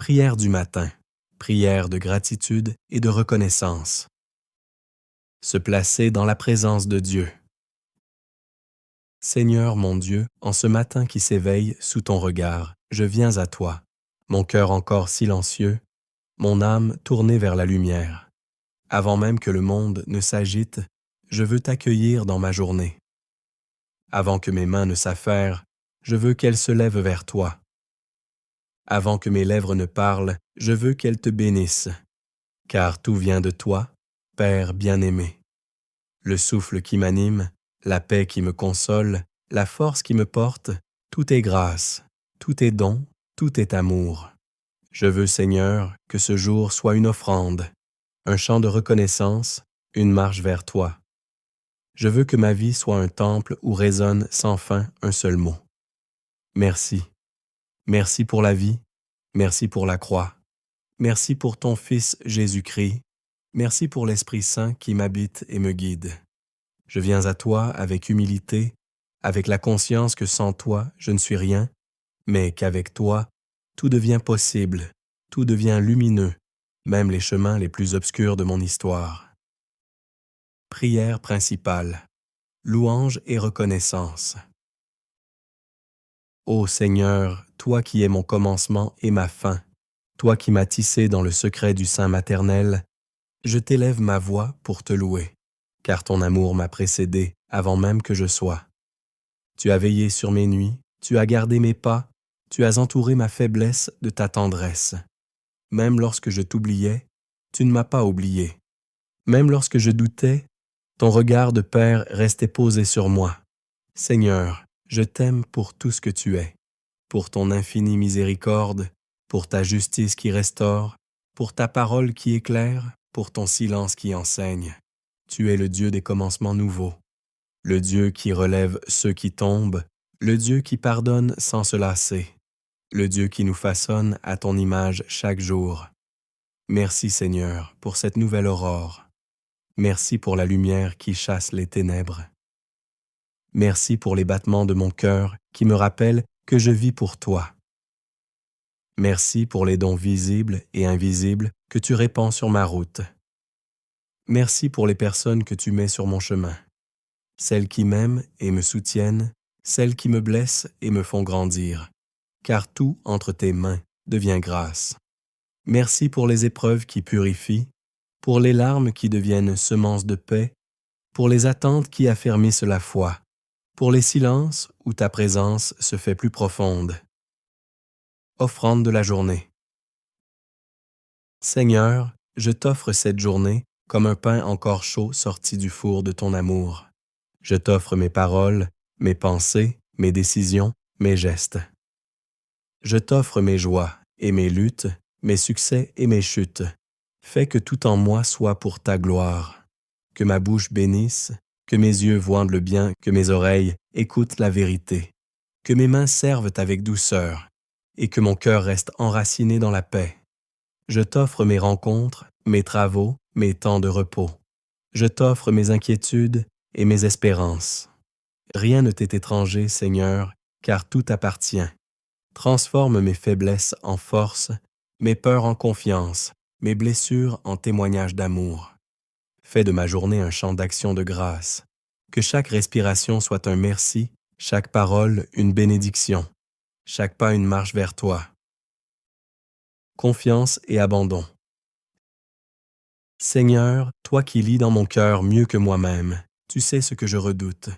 Prière du matin, prière de gratitude et de reconnaissance. Se placer dans la présence de Dieu. Seigneur mon Dieu, en ce matin qui s'éveille sous ton regard, je viens à toi, mon cœur encore silencieux, mon âme tournée vers la lumière. Avant même que le monde ne s'agite, je veux t'accueillir dans ma journée. Avant que mes mains ne s'affairent, je veux qu'elles se lèvent vers toi. Avant que mes lèvres ne parlent, je veux qu'elles te bénissent, car tout vient de toi, Père bien-aimé. Le souffle qui m'anime, la paix qui me console, la force qui me porte, tout est grâce, tout est don, tout est amour. Je veux, Seigneur, que ce jour soit une offrande, un chant de reconnaissance, une marche vers toi. Je veux que ma vie soit un temple où résonne sans fin un seul mot. Merci. Merci pour la vie, merci pour la croix, merci pour ton Fils Jésus-Christ, merci pour l'Esprit Saint qui m'habite et me guide. Je viens à toi avec humilité, avec la conscience que sans toi je ne suis rien, mais qu'avec toi tout devient possible, tout devient lumineux, même les chemins les plus obscurs de mon histoire. Prière principale, louange et reconnaissance. Ô Seigneur, toi qui es mon commencement et ma fin, toi qui m'as tissé dans le secret du sein maternel, je t'élève ma voix pour te louer, car ton amour m'a précédé avant même que je sois. Tu as veillé sur mes nuits, tu as gardé mes pas, tu as entouré ma faiblesse de ta tendresse. Même lorsque je t'oubliais, tu ne m'as pas oublié. Même lorsque je doutais, ton regard de Père restait posé sur moi. Seigneur, je t'aime pour tout ce que tu es, pour ton infinie miséricorde, pour ta justice qui restaure, pour ta parole qui éclaire, pour ton silence qui enseigne. Tu es le Dieu des commencements nouveaux, le Dieu qui relève ceux qui tombent, le Dieu qui pardonne sans se lasser, le Dieu qui nous façonne à ton image chaque jour. Merci Seigneur pour cette nouvelle aurore. Merci pour la lumière qui chasse les ténèbres. Merci pour les battements de mon cœur qui me rappellent que je vis pour toi. Merci pour les dons visibles et invisibles que tu répands sur ma route. Merci pour les personnes que tu mets sur mon chemin, celles qui m'aiment et me soutiennent, celles qui me blessent et me font grandir, car tout entre tes mains devient grâce. Merci pour les épreuves qui purifient, pour les larmes qui deviennent semences de paix, pour les attentes qui affermissent la foi, pour les silences où ta présence se fait plus profonde. Offrande de la journée. Seigneur, je t'offre cette journée comme un pain encore chaud sorti du four de ton amour. Je t'offre mes paroles, mes pensées, mes décisions, mes gestes. Je t'offre mes joies et mes luttes, mes succès et mes chutes. Fais que tout en moi soit pour ta gloire. Que ma bouche bénisse, que mes yeux voient le bien, que mes oreilles écoutent la vérité. Que mes mains servent avec douceur et que mon cœur reste enraciné dans la paix. Je t'offre mes rencontres, mes travaux, mes temps de repos. Je t'offre mes inquiétudes et mes espérances. Rien ne t'est étranger, Seigneur, car tout t'appartient. Transforme mes faiblesses en force, mes peurs en confiance, mes blessures en témoignages d'amour. Fais de ma journée un chant d'action de grâce. Que chaque respiration soit un merci, chaque parole une bénédiction, chaque pas une marche vers toi. Confiance et abandon. Seigneur, toi qui lis dans mon cœur mieux que moi-même, tu sais ce que je redoute.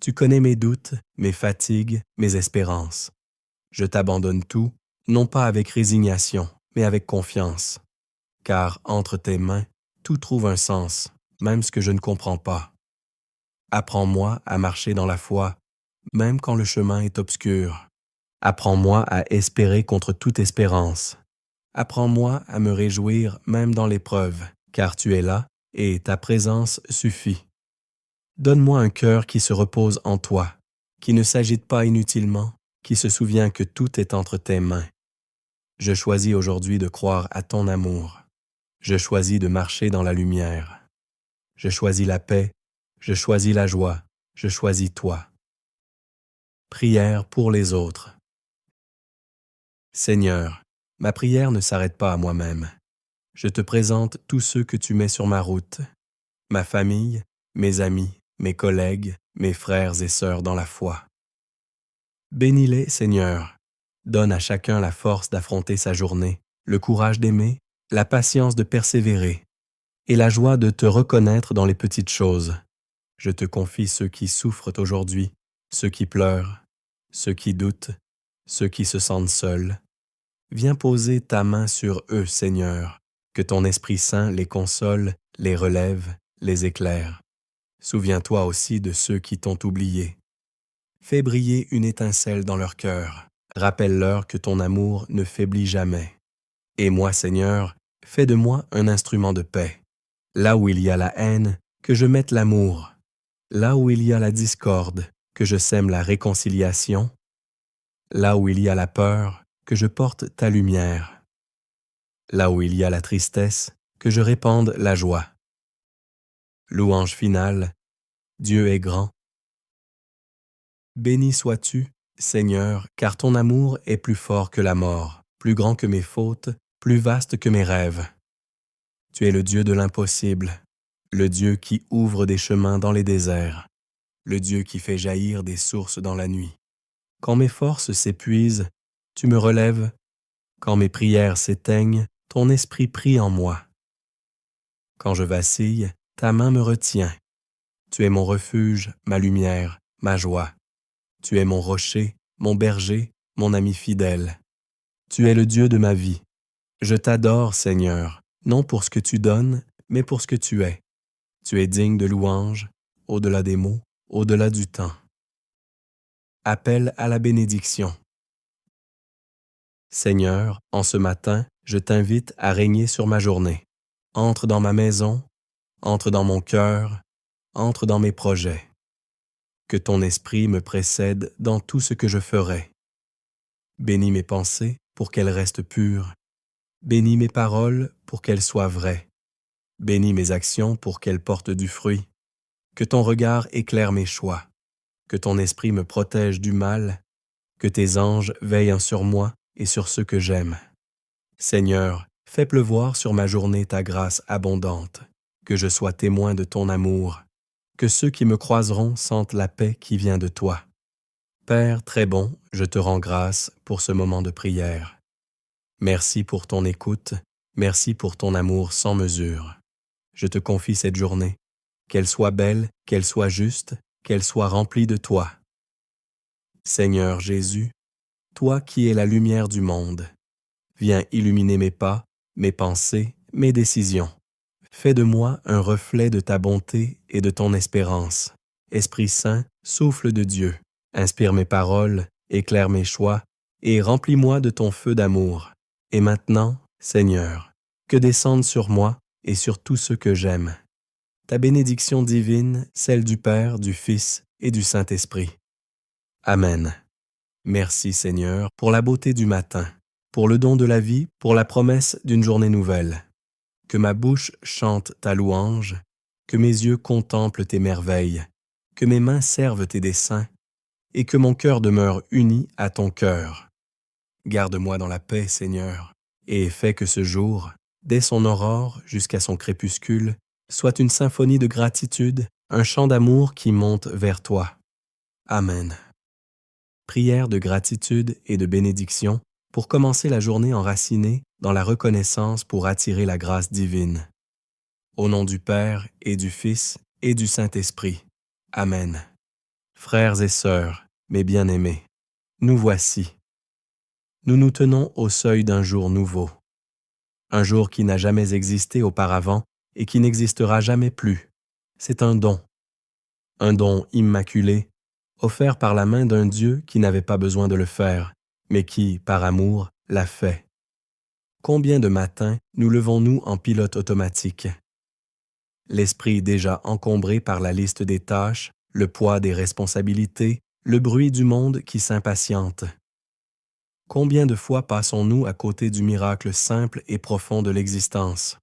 Tu connais mes doutes, mes fatigues, mes espérances. Je t'abandonne tout, non pas avec résignation, mais avec confiance. Car entre tes mains, tout trouve un sens, même ce que je ne comprends pas. Apprends-moi à marcher dans la foi, même quand le chemin est obscur. Apprends-moi à espérer contre toute espérance. Apprends-moi à me réjouir même dans l'épreuve, car tu es là et ta présence suffit. Donne-moi un cœur qui se repose en toi, qui ne s'agite pas inutilement, qui se souvient que tout est entre tes mains. Je choisis aujourd'hui de croire à ton amour. Je choisis de marcher dans la lumière. Je choisis la paix, je choisis la joie, je choisis toi. Prière pour les autres. Seigneur, Ma prière ne s'arrête pas à moi-même. Je te présente tous ceux que tu mets sur ma route, ma famille, mes amis, mes collègues, mes frères et sœurs dans la foi. Bénis-les, Seigneur. Donne à chacun la force d'affronter sa journée, le courage d'aimer, la patience de persévérer et la joie de te reconnaître dans les petites choses. Je te confie ceux qui souffrent aujourd'hui, ceux qui pleurent, ceux qui doutent, ceux qui se sentent seuls. Viens poser ta main sur eux, Seigneur, que ton Esprit Saint les console, les relève, les éclaire. Souviens-toi aussi de ceux qui t'ont oublié. Fais briller une étincelle dans leur cœur. Rappelle-leur que ton amour ne faiblit jamais. Et moi, Seigneur, fais de moi un instrument de paix. Là où il y a la haine, que je mette l'amour. Là où il y a la discorde, que je sème la réconciliation. Là où il y a la peur, que je porte ta lumière. Là où il y a la tristesse, que je répande la joie. Louange finale, Dieu est grand. Béni sois-tu, Seigneur, car ton amour est plus fort que la mort, plus grand que mes fautes, plus vaste que mes rêves. Tu es le Dieu de l'impossible, le Dieu qui ouvre des chemins dans les déserts, le Dieu qui fait jaillir des sources dans la nuit. Quand mes forces s'épuisent, tu me relèves. Quand mes prières s'éteignent, ton esprit prie en moi. Quand je vacille, ta main me retient. Tu es mon refuge, ma lumière, ma joie. Tu es mon rocher, mon berger, mon ami fidèle. Tu es le Dieu de ma vie. Je t'adore, Seigneur, non pour ce que tu donnes, mais pour ce que tu es. Tu es digne de louange, au-delà des mots, au-delà du temps. Appel à la bénédiction. Seigneur, en ce matin, je t'invite à régner sur ma journée. Entre dans ma maison, entre dans mon cœur, entre dans mes projets. Que ton esprit me précède dans tout ce que je ferai. Bénis mes pensées pour qu'elles restent pures. Bénis mes paroles pour qu'elles soient vraies. Bénis mes actions pour qu'elles portent du fruit. Que ton regard éclaire mes choix. Que ton esprit me protège du mal. Que tes anges veillent sur moi et sur ceux que j'aime. Seigneur, fais pleuvoir sur ma journée ta grâce abondante. Que je sois témoin de ton amour. Que ceux qui me croiseront sentent la paix qui vient de toi. Père très bon, je te rends grâce pour ce moment de prière. Merci pour ton écoute, merci pour ton amour sans mesure. Je te confie cette journée, qu'elle soit belle, qu'elle soit juste, qu'elle soit remplie de toi. Seigneur Jésus, toi qui es la lumière du monde, viens illuminer mes pas, mes pensées, mes décisions. Fais de moi un reflet de ta bonté et de ton espérance. Esprit Saint, souffle de Dieu, inspire mes paroles, éclaire mes choix, et remplis-moi de ton feu d'amour. Et maintenant, Seigneur, que descende sur moi et sur tous ceux que j'aime ta bénédiction divine, celle du Père, du Fils et du Saint-Esprit. Amen. Merci Seigneur pour la beauté du matin, pour le don de la vie, pour la promesse d'une journée nouvelle. Que ma bouche chante ta louange, que mes yeux contemplent tes merveilles, que mes mains servent tes desseins, et que mon cœur demeure uni à ton cœur. Garde-moi dans la paix, Seigneur, et fais que ce jour, dès son aurore jusqu'à son crépuscule, soit une symphonie de gratitude, un chant d'amour qui monte vers toi. Amen. Prière de gratitude et de bénédiction pour commencer la journée enracinée dans la reconnaissance pour attirer la grâce divine. Au nom du Père et du Fils et du Saint-Esprit. Amen. Frères et sœurs, mes bien-aimés, nous voici. Nous nous tenons au seuil d'un jour nouveau. Un jour qui n'a jamais existé auparavant et qui n'existera jamais plus. C'est un don immaculé, offert par la main d'un Dieu qui n'avait pas besoin de le faire, mais qui, par amour, l'a fait. Combien de matins nous levons-nous en pilote automatique? L'esprit déjà encombré par la liste des tâches, le poids des responsabilités, le bruit du monde qui s'impatiente. Combien de fois passons-nous à côté du miracle simple et profond de l'existence?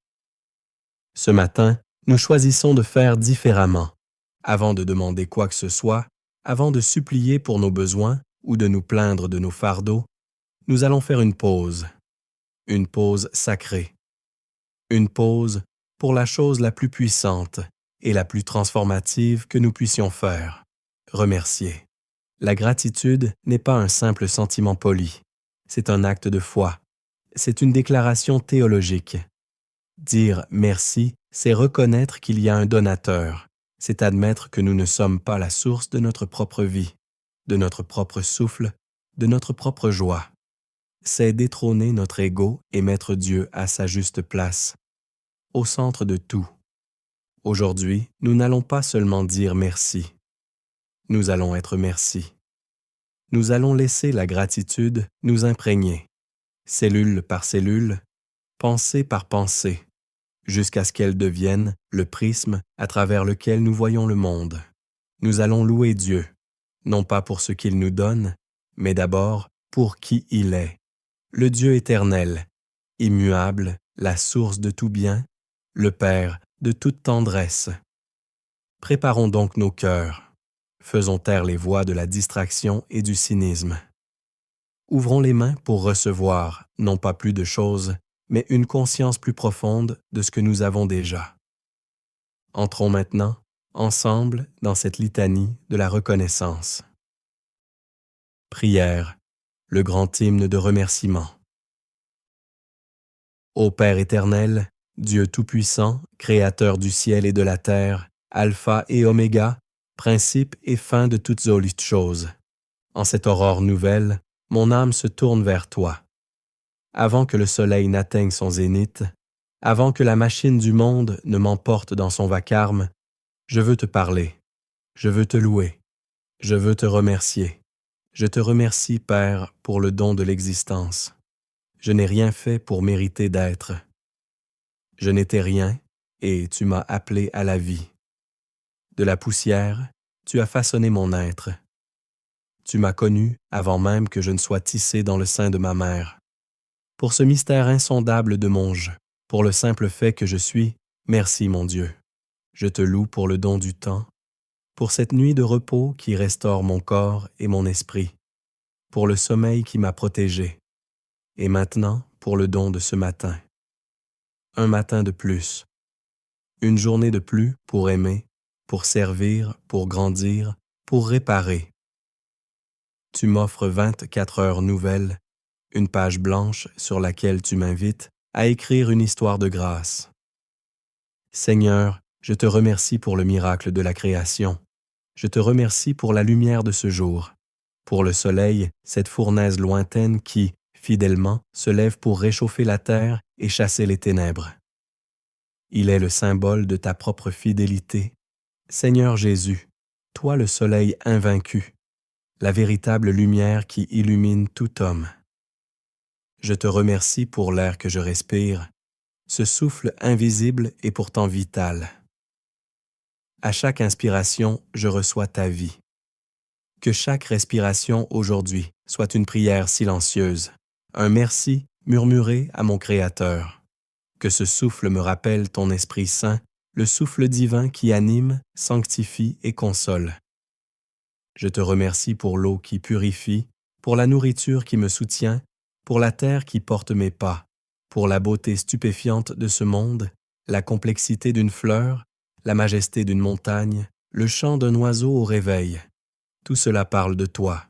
Ce matin, nous choisissons de faire différemment. Avant de demander quoi que ce soit, avant de supplier pour nos besoins ou de nous plaindre de nos fardeaux, nous allons faire une pause. une pause sacrée, une pause pour la chose la plus puissante et la plus transformative que nous puissions faire, remercier. La gratitude n'est pas un simple sentiment poli, c'est un acte de foi, c'est une déclaration théologique. Dire merci, c'est reconnaître qu'il y a un donateur, c'est admettre que nous ne sommes pas la source de notre propre vie, de notre propre souffle, de notre propre joie. C'est détrôner notre ego et mettre Dieu à sa juste place, au centre de tout. Aujourd'hui, nous n'allons pas seulement dire merci. Nous allons être merci. Nous allons laisser la gratitude nous imprégner, cellule par cellule, pensée par pensée, jusqu'à ce qu'elle devienne le prisme à travers lequel nous voyons le monde. Nous allons louer Dieu, non pas pour ce qu'il nous donne, mais d'abord pour qui il est, le Dieu éternel, immuable, la source de tout bien, le Père de toute tendresse. Préparons donc nos cœurs. Faisons taire les voix de la distraction et du cynisme. Ouvrons les mains pour recevoir, non pas plus de choses, mais une conscience plus profonde de ce que nous avons déjà. Entrons maintenant, ensemble, dans cette litanie de la reconnaissance. Prière, le grand hymne de remerciement. Ô Père éternel, Dieu tout-puissant, Créateur du ciel et de la terre, Alpha et Oméga, principe et fin de toutes choses. En cette aurore nouvelle, mon âme se tourne vers toi. Avant que le soleil n'atteigne son zénith, avant que la machine du monde ne m'emporte dans son vacarme, je veux te parler, je veux te louer, je veux te remercier. Je te remercie, Père, pour le don de l'existence. Je n'ai rien fait pour mériter d'être. Je n'étais rien, et tu m'as appelé à la vie. De la poussière, tu as façonné mon être. Tu m'as connu avant même que je ne sois tissé dans le sein de ma mère. Pour ce mystère insondable de mon je, pour le simple fait que je suis, merci mon Dieu. Je te loue pour le don du temps, pour cette nuit de repos qui restaure mon corps et mon esprit, pour le sommeil qui m'a protégé, et maintenant pour le don de ce matin. Un matin de plus, une journée de plus pour aimer, pour servir, pour grandir, pour réparer. Tu m'offres 24 heures nouvelles, une page blanche sur laquelle tu m'invites à écrire une histoire de grâce. Seigneur, je te remercie pour le miracle de la création. Je te remercie pour la lumière de ce jour, pour le soleil, cette fournaise lointaine qui, fidèlement, se lève pour réchauffer la terre et chasser les ténèbres. Il est le symbole de ta propre fidélité. Seigneur Jésus, toi le soleil invaincu, la véritable lumière qui illumine tout homme. Je te remercie pour l'air que je respire, ce souffle invisible et pourtant vital. À chaque inspiration, je reçois ta vie. Que chaque respiration aujourd'hui soit une prière silencieuse, un merci murmuré à mon Créateur. Que ce souffle me rappelle ton Esprit Saint, le souffle divin qui anime, sanctifie et console. Je te remercie pour l'eau qui purifie, pour la nourriture qui me soutient, pour la terre qui porte mes pas, pour la beauté stupéfiante de ce monde, la complexité d'une fleur, la majesté d'une montagne, le chant d'un oiseau au réveil. Tout cela parle de toi,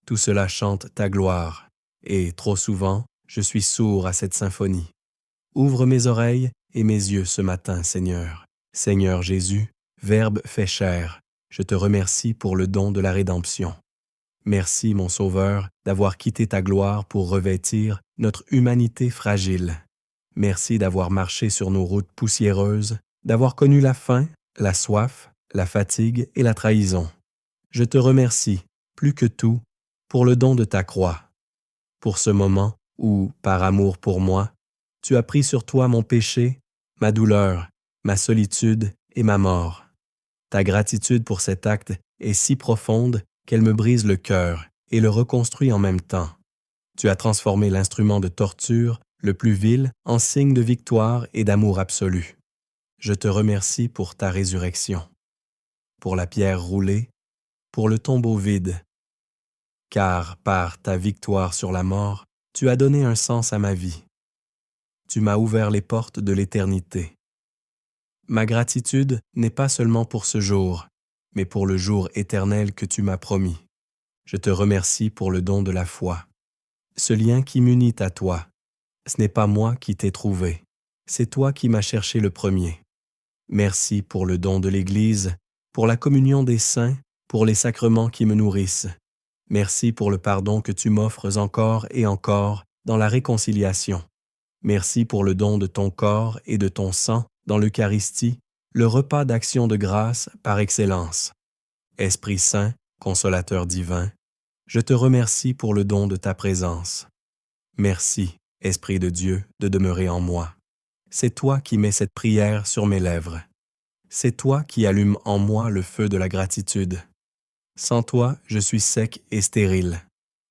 tout cela chante ta gloire, et trop souvent, je suis sourd à cette symphonie. Ouvre mes oreilles et mes yeux ce matin, Seigneur. Seigneur Jésus, Verbe fait chair, je te remercie pour le don de la rédemption. Merci, mon Sauveur, d'avoir quitté ta gloire pour revêtir notre humanité fragile. Merci d'avoir marché sur nos routes poussiéreuses, d'avoir connu la faim, la soif, la fatigue et la trahison. Je te remercie, plus que tout, pour le don de ta croix, pour ce moment où, par amour pour moi, tu as pris sur toi mon péché, ma douleur, ma solitude et ma mort. Ta gratitude pour cet acte est si profonde qu'elle me brise le cœur et le reconstruit en même temps. Tu as transformé l'instrument de torture, le plus vil, en signe de victoire et d'amour absolu. Je te remercie pour ta résurrection, pour la pierre roulée, pour le tombeau vide. Car par ta victoire sur la mort, tu as donné un sens à ma vie. Tu m'as ouvert les portes de l'éternité. Ma gratitude n'est pas seulement pour ce jour, mais pour le jour éternel que tu m'as promis. Je te remercie pour le don de la foi. Ce lien qui m'unit à toi, ce n'est pas moi qui t'ai trouvé, c'est toi qui m'as cherché le premier. Merci pour le don de l'Église, pour la communion des saints, pour les sacrements qui me nourrissent. Merci pour le pardon que tu m'offres encore et encore dans la réconciliation. Merci pour le don de ton corps et de ton sang dans l'Eucharistie, le repas d'action de grâce par excellence. Esprit Saint, consolateur divin, je te remercie pour le don de ta présence. Merci, Esprit de Dieu, de demeurer en moi. C'est toi qui mets cette prière sur mes lèvres. C'est toi qui allumes en moi le feu de la gratitude. Sans toi, je suis sec et stérile.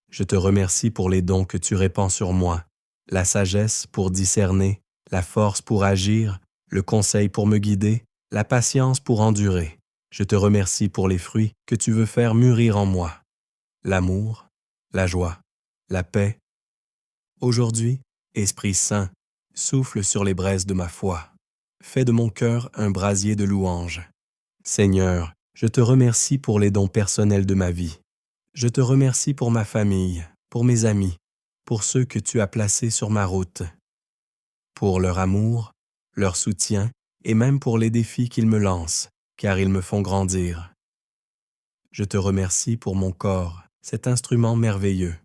Je te remercie pour les dons que tu répands sur moi, la sagesse pour discerner, la force pour agir, le conseil pour me guider, la patience pour endurer. Je te remercie pour les fruits que tu veux faire mûrir en moi, l'amour, la joie, la paix. Aujourd'hui, Esprit Saint, souffle sur les braises de ma foi. Fais de mon cœur un brasier de louange. Seigneur, je te remercie pour les dons personnels de ma vie. Je te remercie pour ma famille, pour mes amis, pour ceux que tu as placés sur ma route, pour leur amour, leur soutien et même pour les défis qu'ils me lancent, car ils me font grandir. Je te remercie pour mon corps, cet instrument merveilleux,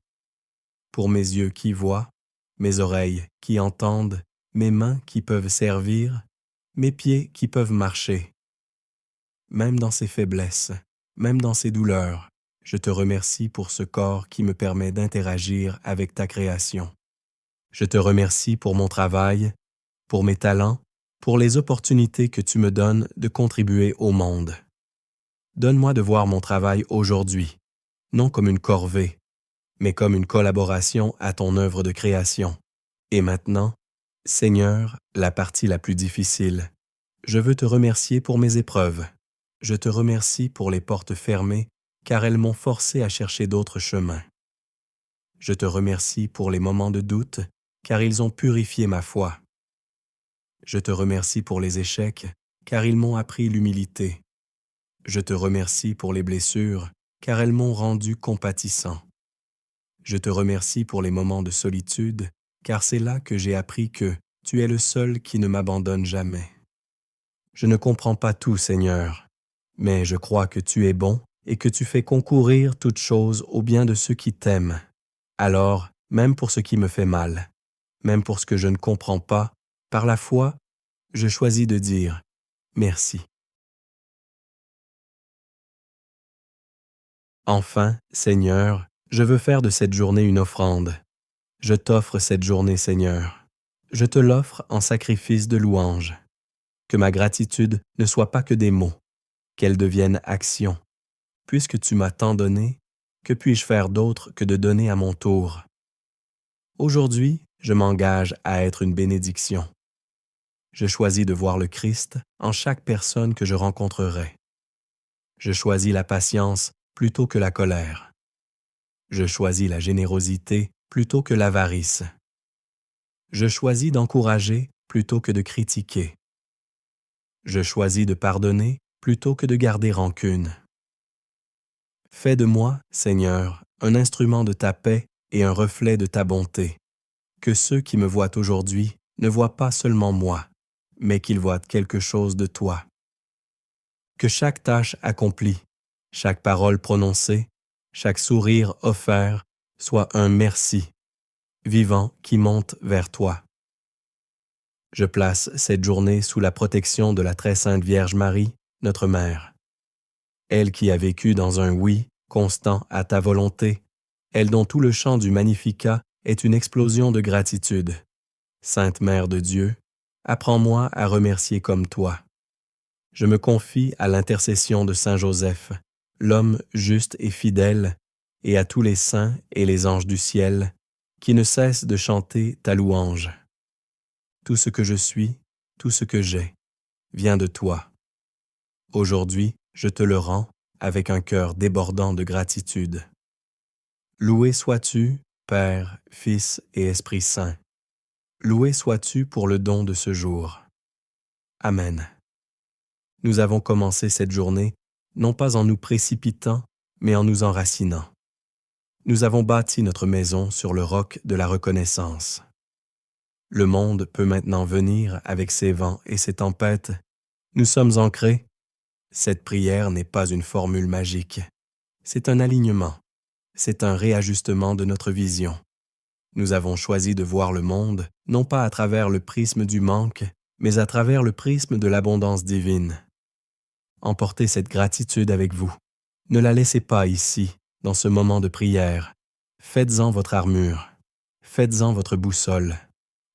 pour mes yeux qui voient, mes oreilles qui entendent, mes mains qui peuvent servir, mes pieds qui peuvent marcher. Même dans ces faiblesses, même dans ces douleurs, je te remercie pour ce corps qui me permet d'interagir avec ta création. Je te remercie pour mon travail, pour mes talents, pour les opportunités que tu me donnes de contribuer au monde. Donne-moi de voir mon travail aujourd'hui, non comme une corvée, mais comme une collaboration à ton œuvre de création. Et maintenant, Seigneur, la partie la plus difficile, je veux te remercier pour mes épreuves. Je te remercie pour les portes fermées, car elles m'ont forcé à chercher d'autres chemins. Je te remercie pour les moments de doute, car ils ont purifié ma foi. Je te remercie pour les échecs, car ils m'ont appris l'humilité. Je te remercie pour les blessures, car elles m'ont rendu compatissant. Je te remercie pour les moments de solitude, car c'est là que j'ai appris que tu es le seul qui ne m'abandonne jamais. Je ne comprends pas tout, Seigneur, mais je crois que tu es bon et que tu fais concourir toutes choses au bien de ceux qui t'aiment. Alors, même pour ce qui me fait mal, même pour ce que je ne comprends pas, par la foi, je choisis de dire merci. Enfin, Seigneur, je veux faire de cette journée une offrande. Je t'offre cette journée, Seigneur. Je te l'offre en sacrifice de louange. Que ma gratitude ne soit pas que des mots, qu'elle devienne action. Puisque tu m'as tant donné, que puis-je faire d'autre que de donner à mon tour? Aujourd'hui, je m'engage à être une bénédiction. Je choisis de voir le Christ en chaque personne que je rencontrerai. Je choisis la patience plutôt que la colère. Je choisis la générosité plutôt que l'avarice. Je choisis d'encourager plutôt que de critiquer. Je choisis de pardonner plutôt que de garder rancune. Fais de moi, Seigneur, un instrument de ta paix et un reflet de ta bonté. Que ceux qui me voient aujourd'hui ne voient pas seulement moi, mais qu'ils voient quelque chose de toi. Que chaque tâche accomplie, chaque parole prononcée, chaque sourire offert soit un merci, vivant qui monte vers toi. Je place cette journée sous la protection de la très sainte Vierge Marie, notre Mère. Elle qui a vécu dans un oui constant à ta volonté, elle dont tout le chant du Magnificat est une explosion de gratitude. Sainte Mère de Dieu, apprends-moi à remercier comme toi. Je me confie à l'intercession de Saint Joseph, l'homme juste et fidèle, et à tous les saints et les anges du ciel, qui ne cessent de chanter ta louange. Tout ce que je suis, tout ce que j'ai, vient de toi. Aujourd'hui, je te le rends avec un cœur débordant de gratitude. Loué sois-tu, Père, Fils et Esprit Saint. Loué sois-tu pour le don de ce jour. Amen. Nous avons commencé cette journée, non pas en nous précipitant, mais en nous enracinant. Nous avons bâti notre maison sur le roc de la reconnaissance. Le monde peut maintenant venir avec ses vents et ses tempêtes. Nous sommes ancrés. Cette prière n'est pas une formule magique. C'est un alignement. C'est un réajustement de notre vision. Nous avons choisi de voir le monde, non pas à travers le prisme du manque, mais à travers le prisme de l'abondance divine. Emportez cette gratitude avec vous. Ne la laissez pas ici, dans ce moment de prière. Faites-en votre armure. Faites-en votre boussole.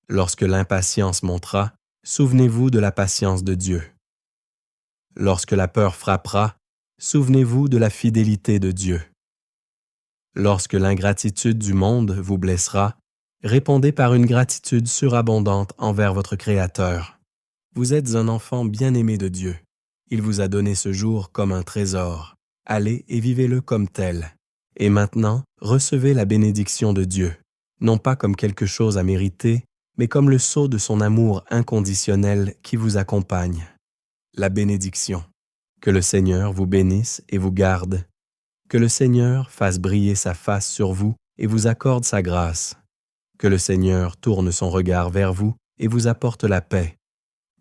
Lorsque l'impatience montera, souvenez-vous de la patience de Dieu. Lorsque la peur frappera, souvenez-vous de la fidélité de Dieu. Lorsque l'ingratitude du monde vous blessera, répondez par une gratitude surabondante envers votre Créateur. Vous êtes un enfant bien-aimé de Dieu. Il vous a donné ce jour comme un trésor. Allez et vivez-le comme tel. Et maintenant, recevez la bénédiction de Dieu, non pas comme quelque chose à mériter, mais comme le sceau de son amour inconditionnel qui vous accompagne. La bénédiction. Que le Seigneur vous bénisse et vous garde. Que le Seigneur fasse briller sa face sur vous et vous accorde sa grâce. Que le Seigneur tourne son regard vers vous et vous apporte la paix.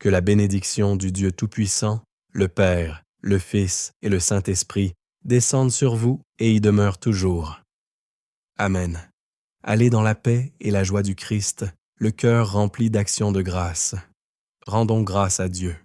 Que la bénédiction du Dieu Tout-Puissant, le Père, le Fils et le Saint-Esprit descendent sur vous et y demeurent toujours. Amen. Allez dans la paix et la joie du Christ, le cœur rempli d'actions de grâce. Rendons grâce à Dieu.